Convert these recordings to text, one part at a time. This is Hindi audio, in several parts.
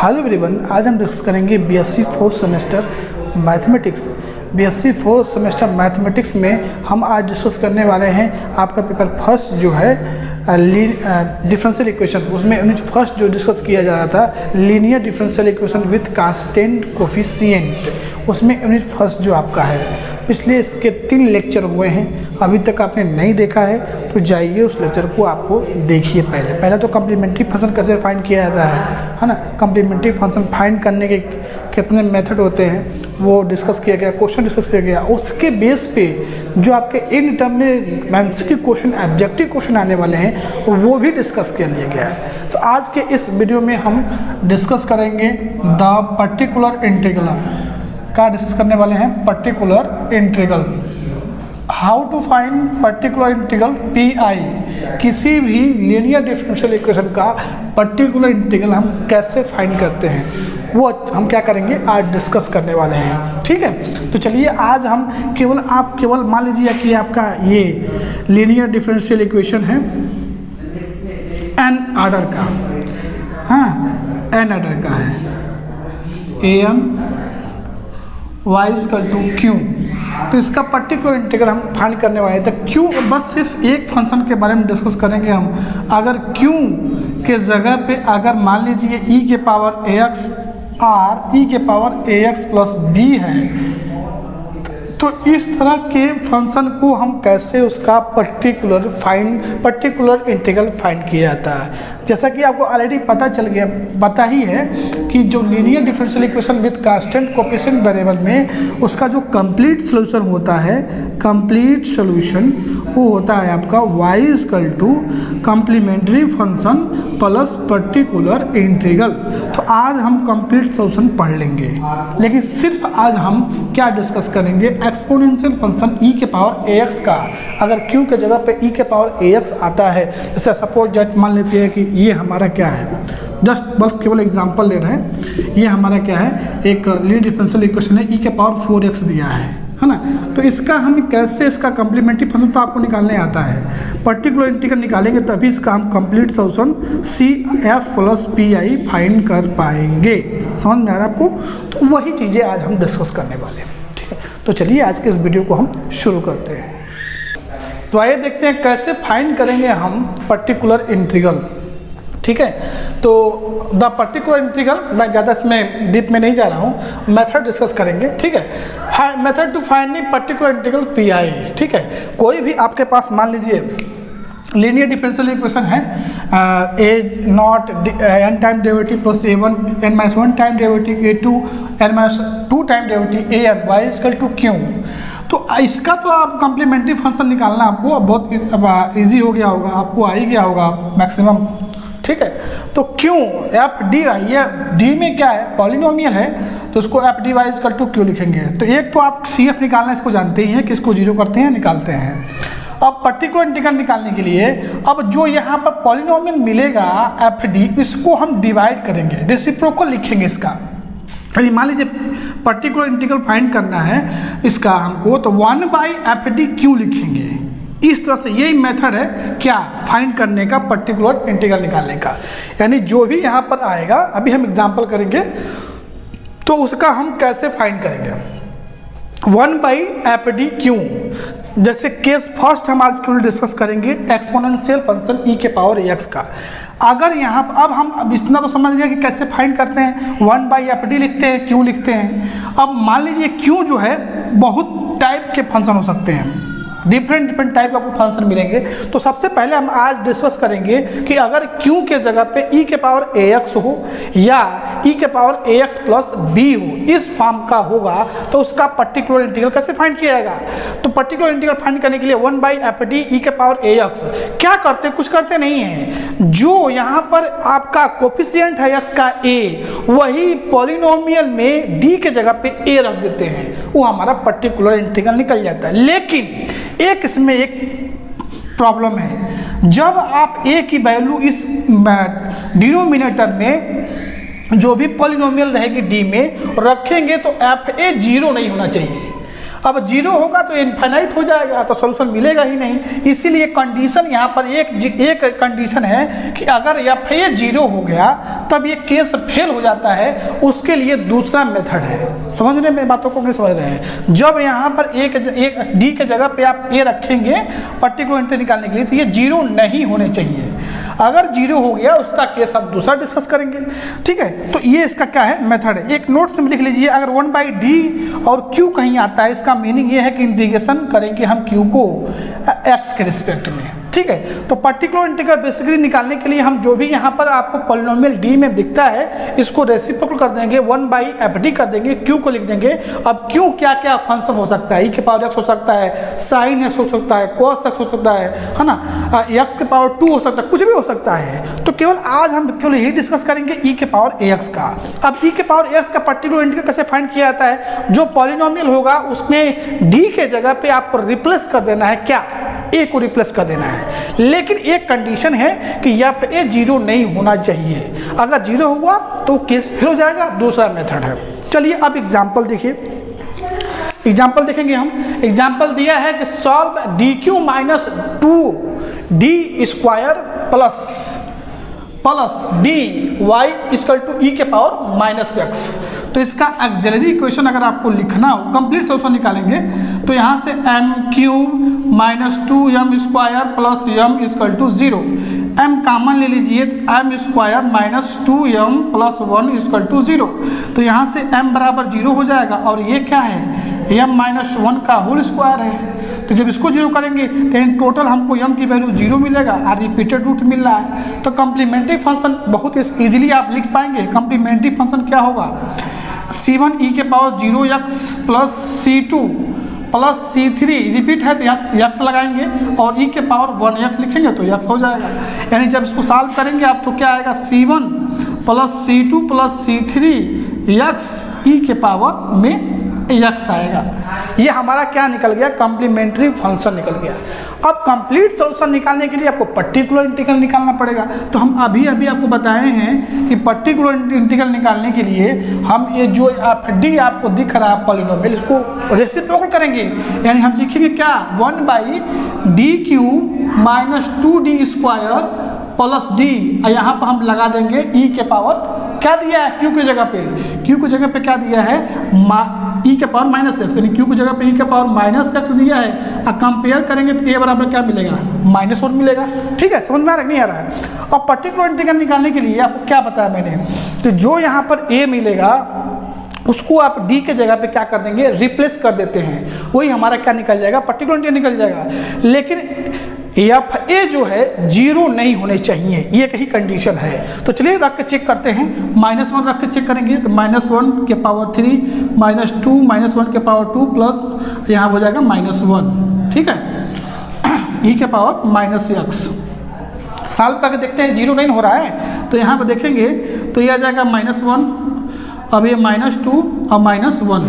हेलो एवरीवन, आज हम डिस्कस करेंगे BSc fourth semester mathematics. BSc fourth semester mathematics में हम आज डिस्कस करने वाले हैं आपका पेपर फर्स्ट जो है डिफरेंशियल इक्वेशन। उसमें यूनिट फर्स्ट जो डिस्कस किया जा रहा था linear differential equation with constant coefficient, उसमें यूनिट फर्स्ट जो आपका है पिछले इसके 3 लेक्चर हुए हैं। अभी तक आपने नहीं देखा है तो जाइए उस लेक्चर को आपको देखिए। पहले तो कम्प्लीमेंट्री फंक्शन कैसे फाइंड किया जाता है ना, कम्प्लीमेंट्री फंक्शन फाइंड करने के कितने मेथड होते हैं वो डिस्कस किया गया, क्वेश्चन डिस्कस किया गया। उसके बेस पे जो आपके इन टर्म में एमसीक्यू क्वेश्चन ऑब्जेक्टिव क्वेश्चन आने वाले हैं वो भी डिस्कस कर लिया गया है। तो आज के इस वीडियो में हम डिस्कस करेंगे द पर्टिकुलर इंटीग्रल का डिस्कस करने वाले हैं। Particular integral, how to find particular integral P किसी भी लीनियर डिफरेंशियल इक्वेशन का पर्टिकुलर इंटीग्रल हम कैसे फाइंड करते हैं वो हम क्या करेंगे आज डिस्कस करने वाले हैं। ठीक है, तो चलिए आज हम केवल मान लीजिए कि आपका ये लीनियर डिफरेंशियल इक्वेशन है एन ऑर्डर का, हाँ एन ऑर्डर का है, a n y equal to q. तो इसका पर्टिकुलर इंटीग्रल हम फाइंड करने वाले हैं। तो क्यू बस सिर्फ एक फंक्शन के बारे में डिस्कस करेंगे हम। अगर क्यू के जगह पे अगर मान लीजिए e के पावर ax और e के पावर ax प्लस b है तो इस तरह के फंक्शन को हम कैसे उसका पर्टिकुलर इंटीग्रल फाइंड किया जाता है। जैसा कि आपको ऑलरेडी पता ही है कि जो linear differential equation with constant coefficient variable में उसका जो कंप्लीट सॉल्यूशन होता है, कंप्लीट सॉल्यूशन वो होता है आपका y equal to complementary function plus particular integral. तो आज हम कंप्लीट सॉल्यूशन पढ़ लेंगे, लेकिन सिर्फ आज हम क्या डिस्कस करेंगे, एक्सपोनेंशियल फंक्शन e के पावर ax का। अगर q के जगह पे e के पावर ax आता है, जैसे सपोज दैट मान लेते हैं कि ये हमारा क्या है, जस्ट बस केवल एग्जांपल ले रहे हैं, ये हमारा क्या है एक लीनियर डिफरेंशियल इक्वेशन है, e के पावर 4x दिया है ना। तो इसका हम कैसे इसका कम्प्लीमेंट्री फंक्शन तो आपको निकालने आता है, पर्टिकुलर इंटीग्रल निकालेंगे तभी इसका हम complete solution CF plus PI find कर पाएंगे। समझ में आ रहा है आपको? तो वही चीज़ें आज हम डिस्कस करने वाले हैं। ठीक है, तो चलिए आज के इस वीडियो को हम शुरू करते हैं। तो आइए देखते हैं कैसे फाइंड करेंगे हम पर्टिकुलर इंटीग्रल। ठीक है, तो द पर्टिकुलर इंटीग्रल, मैं ज़्यादा इसमें डीप में नहीं जा रहा हूँ, मेथड डिस्कस करेंगे। ठीक है, method to finding particular integral PI। ठीक है, कोई भी आपके पास मान लीजिए लीनियर डिफरेंशियल इक्वेशन है, a nought n time derivative plus a1 n minus 1 time derivative a2 n minus 2 time derivative an y equal to q. तो इसका तो आप कम्प्लीमेंट्री फंक्शन निकालना आपको बहुत ईजी हो गया होगा, आपको आ ही गया होगा मैक्सिमम। ठीक है, तो क्यों एफ डी वाई, ये डी में क्या है पॉलिनोमियल है तो उसको F D Y equal to Q लिखेंगे। तो एक तो आप सी एफ निकालना इसको जानते ही हैं कि इसको जीरो करते हैं निकालते हैं। अब पर्टिकुलर इंटीग्रल निकालने के लिए अब जो यहाँ पर पॉलिनोमियल मिलेगा एफ डी, इसको हम डिवाइड करेंगे, रेसिप्रोकल लिखेंगे इसका। यदि मान लीजिए पर्टिकुलर इंटीग्रल फाइंड करना है इसका हमको, तो 1/FD लिखेंगे। इस तरह से यही मेथड है क्या फाइंड करने का, पर्टिकुलर इंटीग्रल निकालने का। यानी जो भी यहाँ पर आएगा, अभी हम एग्जांपल करेंगे तो उसका हम कैसे फाइंड करेंगे 1/FD। जैसे केस फर्स्ट हम आज केवल डिस्कस करेंगे एक्सपोनेंशियल फंक्शन e के पावर ax का। अगर यहाँ पर अब इतना तो समझ गए कि कैसे फाइंड करते हैं, 1/FD लिखते हैं, q लिखते हैं। अब मान लीजिए q जो है बहुत टाइप के फंक्शन हो सकते हैं, डिफरेंट टाइप का फंक्शन मिलेंगे। तो सबसे पहले हम आज डिस्कस करेंगे कि अगर q के जगह पे e के पावर ax हो या e के पावर ax प्लस b हो, इस फॉर्म का होगा तो उसका पर्टिकुलर इंटीग्रल कैसे फाइंड किया जाएगा। तो पर्टिकुलर इंटीग्रल फाइंड करने के लिए 1/FD e के पावर ax क्या करते, कुछ करते नहीं है, जो यहाँ पर आपका कोफिशिएंट है x का a, वही पॉलिनोमियल में d के जगह पे a रख देते हैं, वो हमारा पर्टिकुलर इंटीग्रल निकल जाता है। लेकिन एक इसमें एक प्रॉब्लम है, जब आप a की वैल्यू इस डिनोमिनेटर में जो भी पॉलिनोमियल रहेगी d में रखेंगे तो fa 0 नहीं होना चाहिए। अब 0 होगा तो इनफाइनाइट हो जाएगा, तो सोल्यूशन मिलेगा ही नहीं। इसीलिए कंडीशन यहाँ पर एक कंडीशन है कि अगर FA 0 हो गया तब ये केस फेल हो जाता है, उसके लिए दूसरा मेथड है। समझने में बातों को नहीं समझ रहे हैं? जब यहाँ पर एक डी के जगह पे आप ए रखेंगे पर्टिकुलर इंटीग्रल निकालने के लिए, तो ये 0 नहीं होने चाहिए। अगर 0 हो गया उसका केस हम दूसरा डिस्कस करेंगे, ठीक है। तो ये इसका क्या है, मेथड है। एक नोट्स में लिख लीजिए, अगर 1/d और q कहीं आता है, इसका मीनिंग ये है कि इंटीग्रेशन करेंगे हम q को x के रिस्पेक्ट में, ठीक है। तो पर्टिकुलर इंटीग्रल बेसिकली निकालने के लिए हम जो भी यहाँ पर आपको पॉलिनोमियल d में दिखता है, इसको रेसिप्रोकल कर देंगे, 1/fd कर देंगे, q को लिख देंगे। अब q क्या क्या फंक्शन हो सकता है, e के पावर x हो सकता है, sin x हो सकता है, cos x हो सकता है ना, x के पावर 2 हो सकता है, कुछ भी हो सकता है। तो केवल आज हम केवल यही डिस्कस करेंगे e के पावर ax का। अब e के पावर x का पर्टिकुलर इंटीग्रल कैसे फाइंड किया जाता है, जो पॉलिनोमियल होगा उसमें d के जगह पे आपको रिप्लेस कर देना है, क्या, a को रिप्लेस कर देना है। लेकिन एक कंडीशन है कि FA 0 नहीं होना चाहिए। अगर 0 हुआ तो केस फिर हो जाएगा, दूसरा मेथड है। चलिए अब एग्जांपल देखिए, एग्जांपल देखेंगे हम। एग्जांपल दिया है कि solve dq minus 2d square plus dy equal to e के पावर माइनस x। तो इसका ऑक्सिलरी इक्वेशन अगर आपको लिखना हो, कंप्लीट सोल्यूशन निकालेंगे, तो यहाँ से m³ minus 2m square plus m equal to 0, m common ले लीजिए, m square minus 2m plus 1 equal to 0। तो यहाँ से m बराबर 0 हो जाएगा, और ये क्या है, m माइनस 1 का होल स्क्वायर है। तो जब इसको 0 करेंगे तो इन टोटल हमको m की वैल्यू 0 मिलेगा और रिपीटेड रूट मिल रहा है। तो कम्प्लीमेंट्री फंक्शन बहुत इजीली आप लिख पाएंगे। कम्प्लीमेंट्री फंक्शन क्या होगा, c1 e के power 0x plus c2 plus c3, repeat है तो x लगाएंगे, और e के पावर 1x लिखेंगे तो x हो जाएगा। यानी जब इसको सॉल्व करेंगे आप, तो क्या आएगा, c1 plus c2 plus c3 x e के पावर में x आएगा। ये हमारा क्या निकल गया, कम्प्लीमेंट्री फंक्शन निकल गया। अब कंप्लीट सॉल्यूशन निकालने के लिए आपको पर्टिकुलर इंटीग्रल निकालना पड़ेगा। तो हम अभी आपको बताए हैं कि पर्टिकुलर इंटीग्रल निकालने के लिए हम ये जो FD आपको दिख रहा है पॉलिनोमियल, इसको रेसिप्रोकल करेंगे। यानी हम लिखेंगे क्या, 1/dq minus 2d square plus d, यहाँ पर हम लगा देंगे e के पावर, क्या दिया है, q की जगह पे, q की जगह पे क्या दिया है, e के पावर माइनस x, यानी q की जगह पे e के पावर माइनस x दिया है। अब कंपेयर करेंगे तो a बराबर क्या मिलेगा, -1 मिलेगा। ठीक है, समझ में आ रहा नहीं आ रहा है। और पर्टिकुलर इंटीग्रल निकालने के लिए आपको क्या बताया मैंने, तो जो यहाँ पर a मिलेगा उसको आप d के जगह पे क्या कर देंगे, रिप्लेस कर देते हैं, वही हमारा क्या निकल जाएगा, पर्टिकुलर इंटीग्रल निकल जाएगा। लेकिन FA जो है 0 नहीं होने चाहिए, ये कहीं कंडीशन है। तो चलिए रख के चेक करते हैं, -1 रख के चेक करेंगे तो -1 के पावर 3 -2 -1 के पावर 2 प्लस यहाँ हो जाएगा -1, ठीक है, e के पावर -x। सॉल्व करके देखते हैं 0 नहीं हो रहा है, तो यहाँ पर देखेंगे तो ये आ जाएगा -1, अब ये -2 और -1,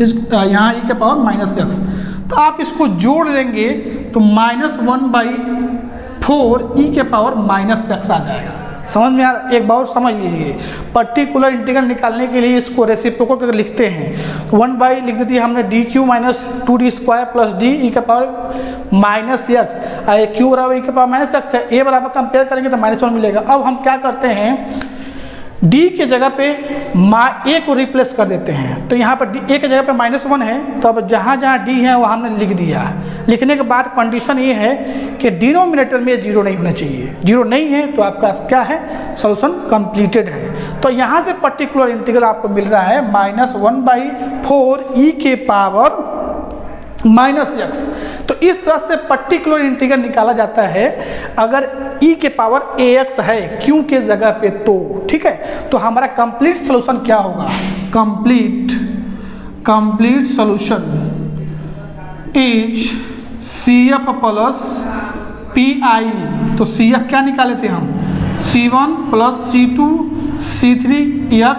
इस यहाँ e के पावर -x। तो आप इसको जोड़ लेंगे तो -1/4 e के पावर -x आ जाएगा। समझ में आ रहा, एक बार समझ लीजिए। पर्टिकुलर इंटीग्रल निकालने के लिए इसको रेसिप्रोकल करके लिखते हैं, तो 1 लिख देती है हमने dq minus 2d square plus d e के पावर -x, q बराबर e के पावर -x है, a बराबर कंपेयर करेंगे तो -1 मिलेगा। अब हम क्या करते हैं, d के जगह पे a को रिप्लेस कर देते हैं, तो यहाँ पर a के जगह पे -1 है, तो अब जहाँ जहाँ d है वहाँ हमने लिख दिया। लिखने के बाद कंडीशन ये है कि डिनोमिनेटर में 0 नहीं होना चाहिए, 0 नहीं है तो आपका क्या है, सॉल्यूशन कंप्लीटेड है। तो यहाँ से पर्टिकुलर इंटीग्रल आपको मिल रहा है -1/4 e के पावर -x। तो इस तरह से पर्टिकुलर इंटीग्रल निकाला जाता है अगर e के पावर ax है q के जगह पे, तो ठीक है। तो हमारा कंप्लीट सॉल्यूशन क्या होगा, complete solution is CF plus PI। तो CF क्या निकाले थे हम, C1 प्लस C2 C3x,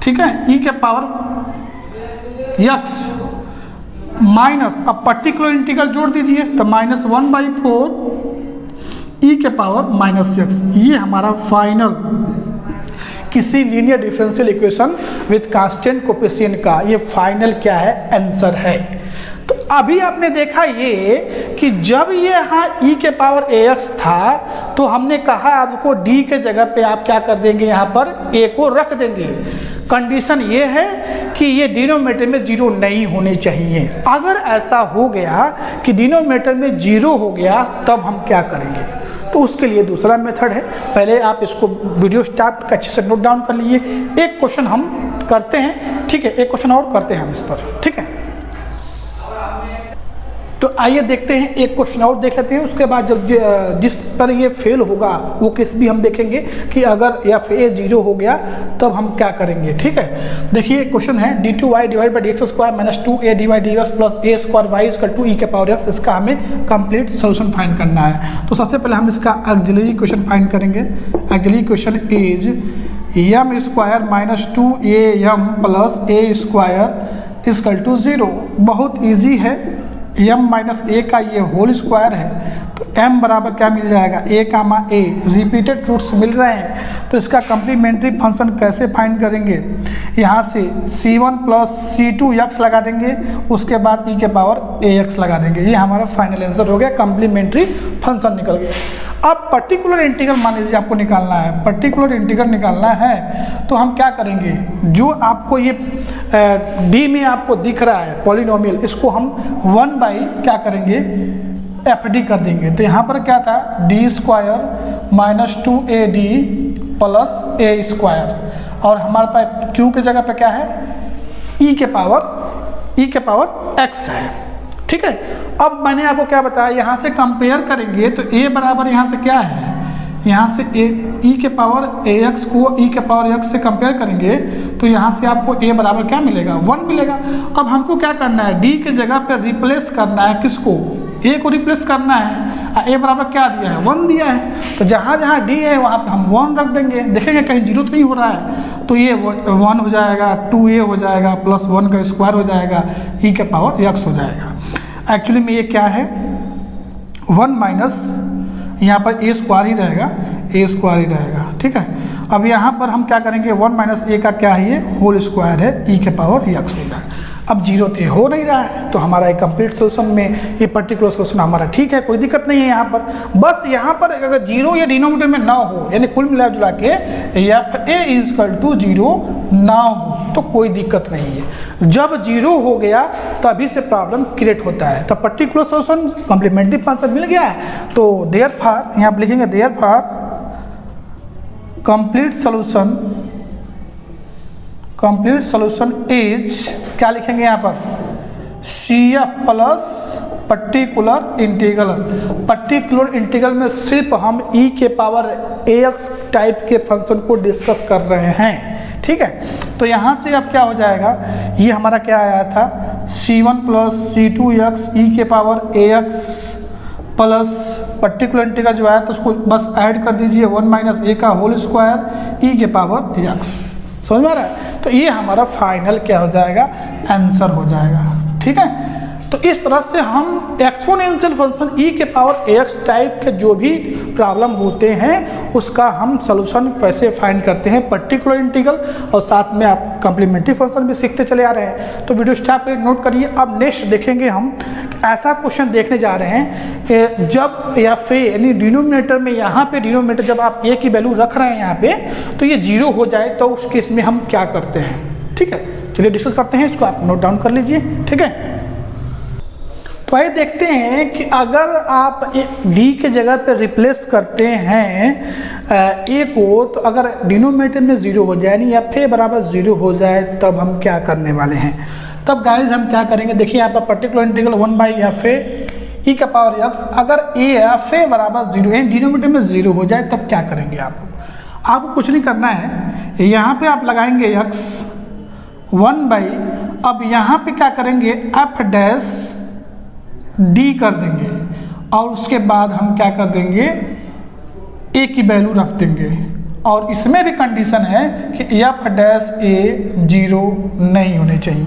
ठीक है, e के पावर x माइनस, अब पर्टिकुलर इंटीग्रल जोड़ दीजिए तो -1/4 e के पावर -x। ये हमारा फाइनल किसी linear differential equation with constant coefficient का। ये फाइनल क्या है, आंसर है। तो अभी आपने देखा ये कि जब ये यहाँ e के पावर ax था तो हमने कहा आपको d के जगह पे आप क्या कर देंगे, यहाँ पर a को रख देंगे। कंडीशन ये है कि ये डिनोमिनेटर में जीरो नहीं होनी चाहिए। अगर ऐसा हो गया कि डिनोमिनेटर में जीरो हो गया तब हम क्या करेंगे, तो उसके लिए दूसरा मेथड है। पहले आप इसको वीडियो स्टार्ट अच्छे से नोट डाउन कर लीजिए। एक क्वेश्चन हम करते हैं, ठीक है, एक क्वेश्चन और करते हैं हम इस पर, ठीक है। तो आइए देखते हैं, एक क्वेश्चन और देख लेते हैं। उसके बाद जब जिस पर ये फेल होगा वो केस भी हम देखेंगे कि अगर एफ ए जीरो हो गया तब हम क्या करेंगे, ठीक है। देखिए क्वेश्चन है d2y divide by dx square minus 2a dy dx plus a square y equal to e के पावर x। इसका हमें कंप्लीट सोल्यूशन फाइंड करना है। तो सबसे पहले हम इसका ऑक्सिलरी इक्वेशन फाइंड करेंगे। Auxiliary equation is m square minus 2am plus a square equal to 0। बहुत ईजी है, m माइनस ए का ये होल स्क्वायर है तो m बराबर क्या मिल जाएगा, a comma a। Repeated roots मिल रहे हैं तो इसका कम्प्लीमेंट्री फंक्शन कैसे फाइंड करेंगे, यहाँ से c1 प्लस c2 x लगा देंगे, उसके बाद e के पावर ax लगा देंगे। ये हमारा फाइनल आंसर हो गया, कम्प्लीमेंट्री फंक्शन निकल गया। अब पर्टिकुलर इंटीग्रल मान लीजिए आपको निकालना है, पर्टिकुलर इंटीग्रल निकालना है तो हम क्या करेंगे, जो आपको ये d में आपको दिख रहा है पॉलिनोमियल, इसको हम 1 बाई क्या करेंगे, एफ डी कर देंगे। तो यहाँ पर क्या था, D square minus 2ad plus a square, और हमारे पास q के जगह पे क्या है, e के पावर x है, ठीक है। अब मैंने आपको क्या बताया, यहाँ से कंपेयर करेंगे तो a बराबर यहाँ से क्या है, यहाँ से e के पावर ax को e के पावर x से कंपेयर करेंगे तो यहाँ से आपको a बराबर क्या मिलेगा, 1 मिलेगा। अब हमको क्या करना है, d के जगह पर रिप्लेस करना है, किसको, a को रिप्लेस करना है। a बराबर क्या दिया है, 1 दिया है, तो जहाँ जहाँ d है वहाँ पे हम 1 रख देंगे। देखेंगे कहीं जीरो तो नहीं हो रहा है, तो ये 1 हो जाएगा, 2a हो जाएगा, प्लस 1 का स्क्वायर हो जाएगा, e के पावर x हो जाएगा। एक्चुअली में ये क्या है, 1 माइनस यहाँ पर a स्क्वायर ही रहेगा, a स्क्वायर ही रहेगा, ठीक है। अब यहाँ पर हम क्या करेंगे, 1 माइनस a का क्या है, ये होल स्क्वायर है, e के पावर x हो जाएगा। अब जीरो तो हो नहीं रहा है तो हमारा एक कंप्लीट सोल्यूशन में ये पर्टिकुलर सोल्यूशन हमारा ठीक है, कोई दिक्कत नहीं है यहाँ पर। बस यहाँ पर अगर जीरो या डिनोमिनेटर में ना हो, यानी कुल मिला जुला के एफ ए इक्वल टू 0 ना हो तो कोई दिक्कत नहीं है। जब जीरो हो गया तभी से प्रॉब्लम क्रिएट होता है। तो पर्टिकुलर सोल्यूशन कॉम्प्लीमेंट्री फंक्शन मिल गया है, तो देयरफॉर यहाँ पर लिखेंगे, देयरफॉर कंप्लीट सोल्यूशन इज, क्या लिखेंगे यहाँ पर, CF प्लस पर्टिकुलर इंटीग्रल में सिर्फ हम e के पावर ax टाइप के फंक्शन को डिस्कस कर रहे हैं, ठीक है। तो यहाँ से अब क्या हो जाएगा, ये हमारा क्या आया था, c1 प्लस c2x e के power ax plus particular integral जो आया तो उसको बस ऐड कर दीजिए 1 माइनस a का होल स्क्वायर e के पावर x। समझ में आ रहा है, तो ये हमारा फाइनल क्या हो जाएगा, आंसर हो जाएगा, ठीक है। तो इस तरह से हम एक्सपोनेंशियल फंक्शन e के पावर ax टाइप के जो भी प्रॉब्लम होते हैं उसका हम सलूशन कैसे फाइंड करते हैं, पर्टिकुलर इंटीग्रल, और साथ में आप कम्प्लीमेंट्री फंक्शन भी सीखते चले आ रहे हैं। तो वीडियो स्टार्ट पे नोट करिए। अब नेक्स्ट देखेंगे हम, ऐसा क्वेश्चन देखने जा रहे हैं कि जब एफ ए यानी डिनोमिनेटर में, यहाँ पे डिनोमिनेटर जब आप a की वैल्यू रख रहे हैं यहाँ पे, तो ये जीरो हो जाए तो उस केस में हम क्या करते हैं, ठीक है। चलिए डिस्कस करते हैं, इसको आप नोट डाउन कर लीजिए, ठीक है। तो आइए देखते हैं कि अगर आप d के जगह पर रिप्लेस करते हैं a को, तो अगर डिनोमिनेटर में 0 हो जाए, यानी एफ ए बराबर 0 हो जाए, तब हम क्या करने वाले हैं। तब गाइस हम क्या करेंगे, देखिए यहाँ पर particular integral 1 by f a e का पावर x, अगर एफ ए बराबर 0 यानी डिनोमिनेटर में 0 हो जाए तब क्या करेंगे आपको कुछ नहीं करना है। यहाँ पे आप लगाएंगे x 1 बाई, अब यहाँ पे क्या करेंगे, एफ डैश डी कर देंगे, और उसके बाद हम क्या कर देंगे, ए की वैल्यू रख देंगे, और इसमें भी कंडीशन है कि एफ डैश ए 0 नहीं होनी चाहिए।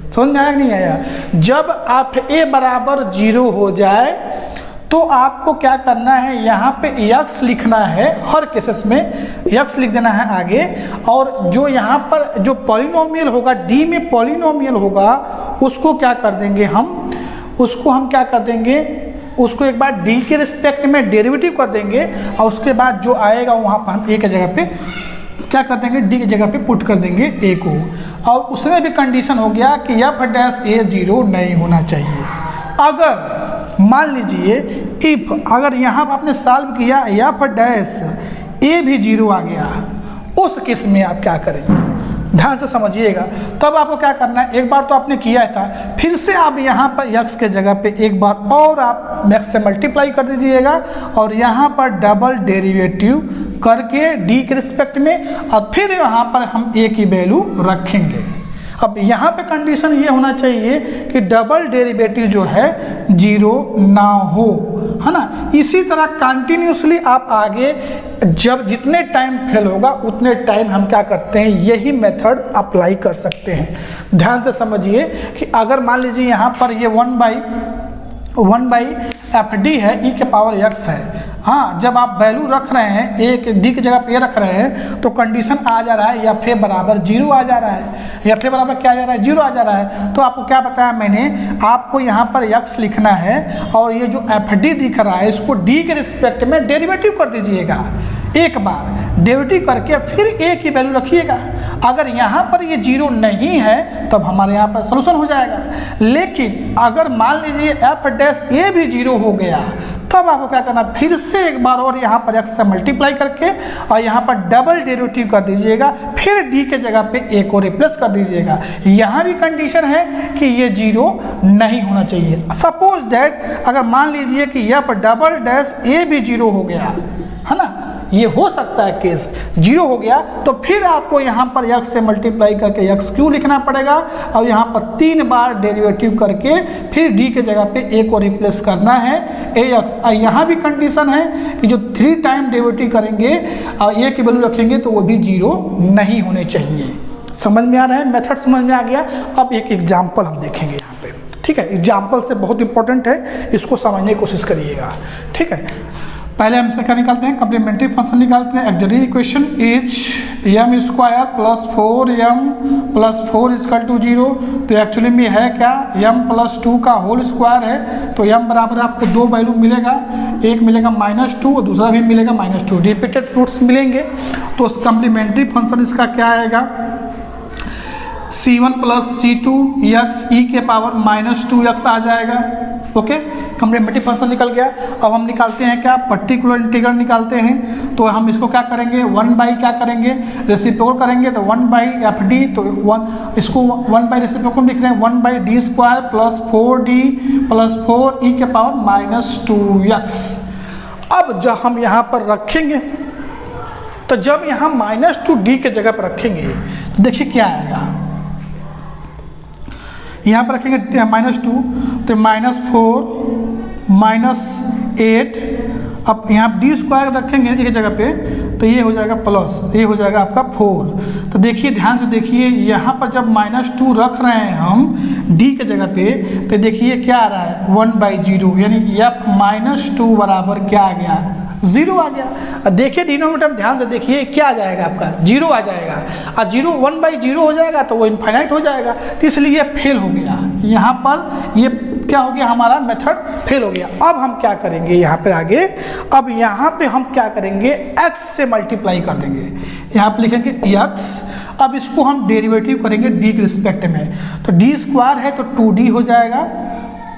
समझ में आया कि नहीं आया। जब आप ए बराबर 0 हो जाए तो आपको क्या करना है, यहाँ पे x लिखना है, हर केसेस में x लिख देना है आगे, और जो यहाँ पर जो पॉलिनोमियल होगा, d में पॉलिनोमियल होगा, उसको क्या कर देंगे हम, उसको हम क्या कर देंगे, उसको एक बार d के रिस्पेक्ट में डेरिवेटिव कर देंगे, और उसके बाद जो आएगा वहाँ पर हम a की जगह पे क्या कर देंगे, d की जगह पे पुट कर देंगे a को। और उसमें भी कंडीशन हो गया कि f डैश a 0 नहीं होना चाहिए। अगर मान लीजिए इफ अगर यहाँ पर आपने सॉल्व किया f डैश a भी 0 आ गया, उस केस में आप क्या करेंगे, ध्यान से समझिएगा। तब आपको क्या करना है, एक बार तो आपने किया था, फिर से आप यहाँ पर x के जगह पे एक बार और आप x से मल्टीप्लाई कर दीजिएगा, और यहाँ पर डबल डेरिवेटिव करके d के रिस्पेक्ट में, और फिर यहाँ पर हम a की वैल्यू रखेंगे। अब यहाँ पे कंडीशन ये होना चाहिए कि डबल डेरिवेटिव जो है 0 ना हो, है ना। इसी तरह कंटिन्यूसली आप आगे जब जितने टाइम फेल होगा उतने टाइम हम क्या करते हैं, यही मेथड अप्लाई कर सकते हैं। ध्यान से समझिए कि अगर मान लीजिए यहाँ पर ये 1 बाई एफ डी है, e के पावर x है, हाँ, जब आप वैल्यू रख रहे हैं एक डी की जगह पे रख रहे हैं, तो कंडीशन आ जा रहा है या फिर बराबर 0 आ जा रहा है, या फिर बराबर क्या आ जा रहा है, 0 आ जा रहा है। तो आपको क्या बताया मैंने, आपको यहाँ पर x लिखना है, और ये जो एफ डी दिख रहा है इसको d के रिस्पेक्ट में डेरिवेटिव कर दीजिएगा, एक बार डेरिवेटिव करके फिर a की वैल्यू रखिएगा। अगर यहाँ पर ये 0 नहीं है तब हमारे यहाँ पर सोल्यूशन हो जाएगा। लेकिन अगर मान लीजिए f डैश a भी 0 हो गया, तब आपको क्या करना, फिर से एक बार और यहाँ पर x से मल्टीप्लाई करके और यहाँ पर डबल डेरिवेटिव कर दीजिएगा, फिर d के जगह पे a को रिप्लेस कर दीजिएगा। यहाँ भी कंडीशन है कि ये 0 नहीं होना चाहिए। सपोज दैट अगर मान लीजिए कि यहाँ पर डबल डैश a भी 0 हो गया, है ना, ये हो सकता है केस 0 हो गया, तो फिर आपको यहाँ पर x से मल्टीप्लाई करके x क्यू लिखना पड़ेगा, और यहाँ पर 3 बार डेरिवेटिव करके फिर d के जगह पे a को रिप्लेस करना है ax। और यहाँ भी कंडीशन है कि जो 3 टाइम डेरिवेटिव करेंगे और a की वैल्यू रखेंगे तो वो भी 0 नहीं होने चाहिए। समझ में आ रहा है, मेथड समझ में आ गया। अब एक एग्जाम्पल हम देखेंगे यहाँ पे, ठीक है। एग्जाम्पल से बहुत इंपॉर्टेंट है, इसको समझने की कोशिश करिएगा, ठीक है। पहले हम इसमें क्या निकालते हैं, कम्प्लीमेंट्री फंक्शन निकालते हैं। Actually equation is m square plus 4m plus 4 equal to 0। तो एक्चुअली में है क्या, m प्लस 2 का होल स्क्वायर है, तो m बराबर आपको 2 वैल्यू मिलेगा, एक मिलेगा -2 और दूसरा भी मिलेगा -2, रिपीटेड रूट्स मिलेंगे। तो उस कम्प्लीमेंट्री फंक्शन इसका क्या आएगा, c1 plus c2 x e के पावर -2x आ जाएगा। ओके, कम्प्लीमेंट्री फंक्शन निकल गया। अब हम निकालते हैं क्या, पर्टिकुलर इंटीग्रल निकालते हैं। तो हम इसको क्या करेंगे, 1 बाई क्या करेंगे, रेसिप्रोकल करेंगे, तो 1 बाई एफ डी, तो 1 इसको 1 बाई रेसिप्रोकल लिख रहे हैं, 1 by D square plus 4d plus 4 e के पावर -2x। अब जब हम यहाँ पर रखेंगे, तो जब यहाँ -2d के जगह पर रखेंगे तो देखिए क्या आएगा, यहाँ पर रखेंगे -2 तो -4 -8, अब यहाँ डी स्क्वायर रखेंगे एक जगह पे तो ये हो जाएगा प्लस, ये हो जाएगा आपका 4। तो देखिए ध्यान से देखिए, यहाँ पर जब -2 रख रहे हैं हम डी के जगह पे, तो देखिए क्या आ रहा है 1/0, यानी f -2 बराबर क्या आ गया, 0 आ गया। देखिए डिनोमिनेटर में ध्यान से देखिए क्या आ जाएगा आपका, 0 आ जाएगा, और 1/0 हो जाएगा तो वो इनफाइनाइट हो जाएगा, तो इसलिए फेल हो गया। यहाँ पर ये क्या हो गया, हमारा मेथड फेल हो गया। अब हम क्या करेंगे यहाँ पे आगे, अब यहाँ पे हम क्या करेंगे, x से मल्टीप्लाई कर देंगे, यहाँ पे लिखेंगे x। अब इसको हम डेरिवेटिव करेंगे d के रिस्पेक्ट में, तो d स्क्वायर है तो 2d हो जाएगा,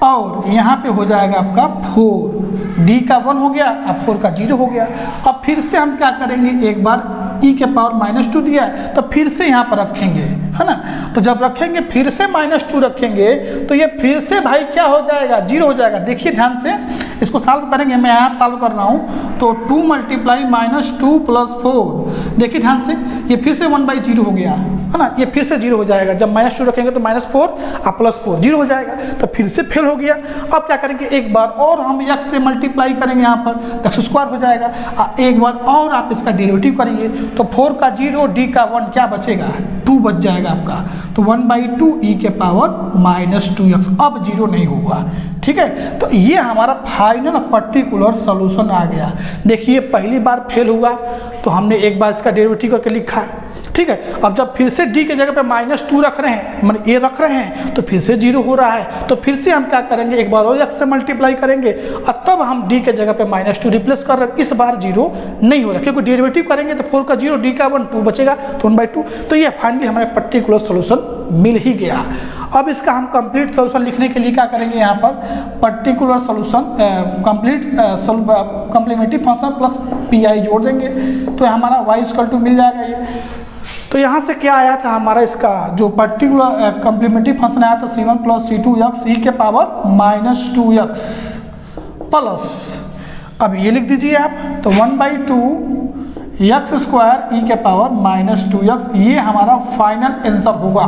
और यहाँ पे हो जाएगा आपका 4, d का 1 हो गया, अब 4 का 0 हो गया। अब फिर से हम क्या करेंगे, एक बार e के पावर -2 दिया है तो फिर से यहाँ पर रखेंगे, है ना। तो जब रखेंगे फिर से -2 रखेंगे तो ये फिर से भाई क्या हो जाएगा, 0 हो जाएगा। देखिए ध्यान से इसको सॉल्व करेंगे, मैं यहाँ सॉल्व कर रहा हूँ, तो 2 × -2 + 4, देखिए ध्यान से ये फिर से 1/0 हो गया, है ना, ये फिर से 0 हो जाएगा। जब -2 रखेंगे तो -4 और +4 0 हो जाएगा, तो फिर से फेल हो गया। अब क्या करेंगे, एक बार और हम x से मल्टीप्लाई मल्टीप्लाई करेंगे यहाँ पर तो एक्स स्क्वायर हो जाएगा। एक बार और आप इसका डेरिवेटिव करेंगे तो 4 का 0 डी का 1 क्या बचेगा, 2 बच जाएगा आपका। तो 1/2 e के पावर -2x, अब 0 नहीं होगा। ठीक है, तो ये हमारा फाइनल पर्टिकुलर सॉल्यूशन आ गया। देखिए पहली बार फेल हुआ तो हमने एक बार इसका डेरिवेटिव करके लिखा। ठीक है, अब जब फिर से d के जगह पे -2 रख रहे हैं, मतलब a रख रहे हैं, तो फिर से 0 हो रहा है। तो फिर से हम क्या करेंगे, एक बार और x से मल्टीप्लाई करेंगे और तब हम d के जगह पे -2 रिप्लेस कर रहे हैं। इस बार 0 नहीं हो रहा क्योंकि डेरिवेटिव करेंगे तो 4 का 0 d का 1 2 बचेगा, तो 1/2। तो ये फाइनली हमारे पर्टिकुलर सोल्यूशन मिल ही गया। अब इसका हम कंप्लीट सोल्यूशन लिखने के लिए क्या करेंगे, यहाँ पर particular solution complementary function plus P जोड़ देंगे तो हमारा y मिल जाएगा ये। तो यहाँ से क्या आया था हमारा, इसका जो पर्टिकुलर कम्प्लीमेंट्री फंक्शन आया था c1 + c2x e के पावर -2x प्लस, अब ये लिख दीजिए आप, तो 1/2 x स्क्वायर e के पावर -2x, ये हमारा फाइनल आंसर होगा।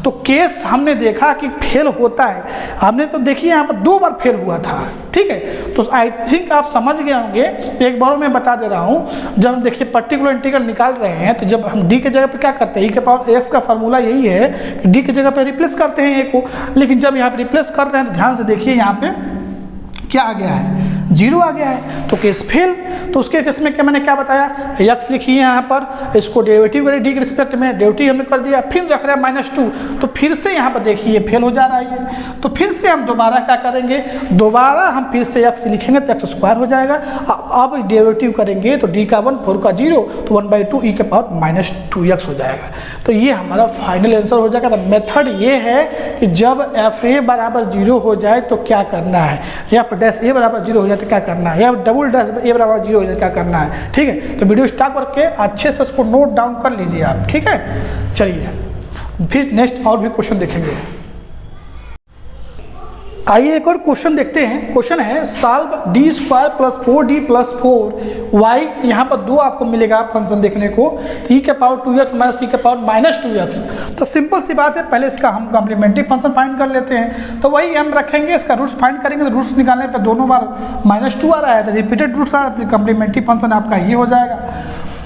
तो केस हमने देखा कि फेल होता है, हमने तो देखिए यहाँ पर 2 बार फेल हुआ था। ठीक है, तो आई थिंक आप समझ गए होंगे। एक बार मैं बता दे रहा हूँ, जब हम देखिए पर्टिकुलर इंटीग्रल निकाल रहे हैं तो जब हम d के जगह पे क्या करते हैं, e के पावर x का फार्मूला यही है कि d के जगह पे रिप्लेस करते हैं a को। लेकिन जब यहाँ पे रिप्लेस कर रहे हैं तो ध्यान से देखिए यहाँ पे क्या आ गया है, 0 आ गया है, तो केस फेल। तो उसके केस में क्या मैंने क्या बताया, x लिखिए यहाँ पर, इसको डेरिवेटिव करें डी के रिस्पेक्ट में, डेरिवेटिव हमने कर दिया, फिर रख रहे हैं -2, तो फिर से यहाँ पर देखिए फेल हो जा रहा है ये। तो फिर से हम दोबारा क्या करेंगे, दोबारा हम फिर से x लिखेंगे तो x स्क्वायर हो जाएगा। अब डेरिवेटिव करेंगे तो d का 1 4 का 0 तो 1/2 e के पावर -2x हो जाएगा। तो ये हमारा फाइनल आंसर हो जाएगा। तो मेथड ये है कि जब fa बराबर 0 हो जाए तो क्या करना है, या डैश a बराबर 0 हो जाए तो क्या करना है, या डबल डैश a बराबर 0 हो जाए क्या करना है। ठीक है, तो वीडियो स्टॉप करके अच्छे से उसको नोट डाउन कर लीजिए आप। ठीक है, चलिए फिर नेक्स्ट और भी क्वेश्चन देखेंगे। आइए एक और क्वेश्चन देखते हैं। क्वेश्चन है सॉल्व d² + 4d + 4y, यहाँ पर 2 आपको मिलेगा फंक्शन देखने को, e के पावर 2x - e के पावर -2x। तो सिंपल सी बात है, पहले इसका हम कम्प्लीमेंट्री फंक्शन फाइंड कर लेते हैं। तो वही हम रखेंगे, इसका रूट्स फाइंड करेंगे तो रूट्स निकालने पर दोनों बार -2 आ रहा है, तो रिपीटेड रूट्स आ रहा है, तो कम्प्लीमेंट्री फंक्शन आपका ये हो जाएगा।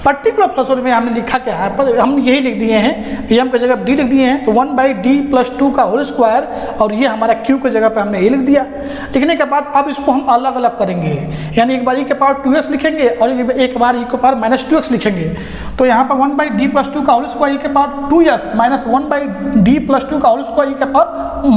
पर्टिकुलर फंक्शन में हमने लिखा क्या है, पर हम यही लिख दिए हैं, एम की जगह डी लिख दिए हैं, तो 1/d + 2 का होल स्क्वायर, और ये हमारा क्यू की जगह पे हमने ए लिख दिया। लिखने के बाद अब इसको हम अलग अलग करेंगे, यानी एक बार e के पावर 2x लिखेंगे और एक बार e के पावर -2x लिखेंगे। तो यहाँ पर 1/d + 2 का होल स्क्वायर e के पावर 2x माइनस 1/d + 2 का होल स्क्वायर e के पावर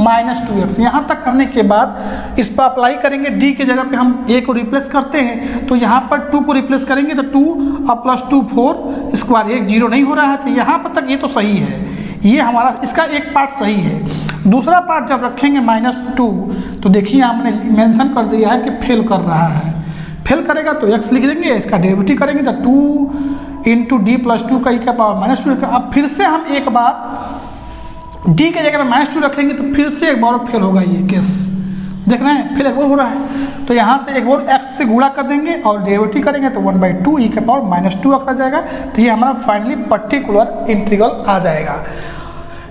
-2x। यहाँ तक करने के बाद इस पर अप्लाई करेंगे, d की जगह पे हम a को रिप्लेस करते हैं, तो यहाँ पर 2 को रिप्लेस करेंगे तो 2 + 2 4 स्क्वायर, एक 0 नहीं हो रहा है, तो यहाँ पर तक ये तो सही है, ये हमारा इसका एक पार्ट सही है। दूसरा पार्ट जब रखेंगे -2, तो देखिए हमने मेंशन कर दिया है कि फेल कर रहा है। फेल करेगा तो x लिख देंगे, इसका डेरिवेटिव करेंगे तो 2 × d + 2 का e के पावर -2। अब फिर से हम एक बार d के जगह में -2 रखेंगे तो फिर से एक बार फेल होगा ये केस, देख रहे हैं फिर एक बार हो रहा है। तो यहाँ से एक बार x से गुणा कर देंगे और डेरिवेटिव करेंगे तो 1/2 e के पावर -2x आ जाएगा। तो ये हमारा फाइनली पर्टिकुलर इंटीग्रल आ जाएगा।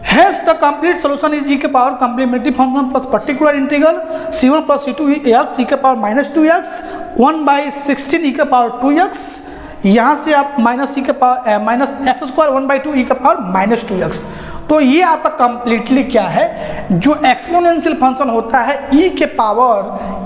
Hence the complete solution is e के power complementary function plus particular integral c1 + c2x e के पावर -2x 1/16 e के पावर 2x। यहाँ से आप -e के पावर -x² 1/2 e के पावर -2x। तो ये आपका कंप्लीटली क्या है, जो एक्सपोनेंशियल फंक्शन होता है e के पावर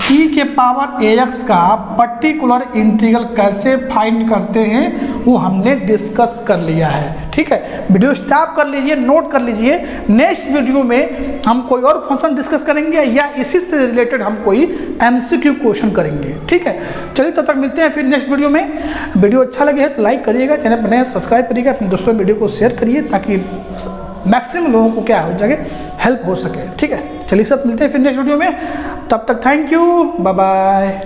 ax का पर्टिकुलर इंटीग्रल कैसे फाइंड करते हैं वो हमने डिस्कस कर लिया है। ठीक है, वीडियो स्टॉप कर लीजिए, नोट कर लीजिए। नेक्स्ट वीडियो में हम कोई और फंक्शन डिस्कस करेंगे या इसी से रिलेटेड हम कोई MCQ क्वेश्चन करेंगे। ठीक है, चलिए तब तक मिलते हैं फिर नेक्स्ट वीडियो में। वीडियो अच्छा लगे है तो लाइक करिएगा, चैनल पर नए सब्सक्राइब करिएगा, अपने दोस्तों वीडियो को शेयर करिए ताकि मैक्सिमम लोगों को क्या हो जाए, हेल्प हो सके। ठीक है, चलिए सब मिलते हैं फिर नेक्स्ट वीडियो में, तब तक थैंक यू, बाय बाय।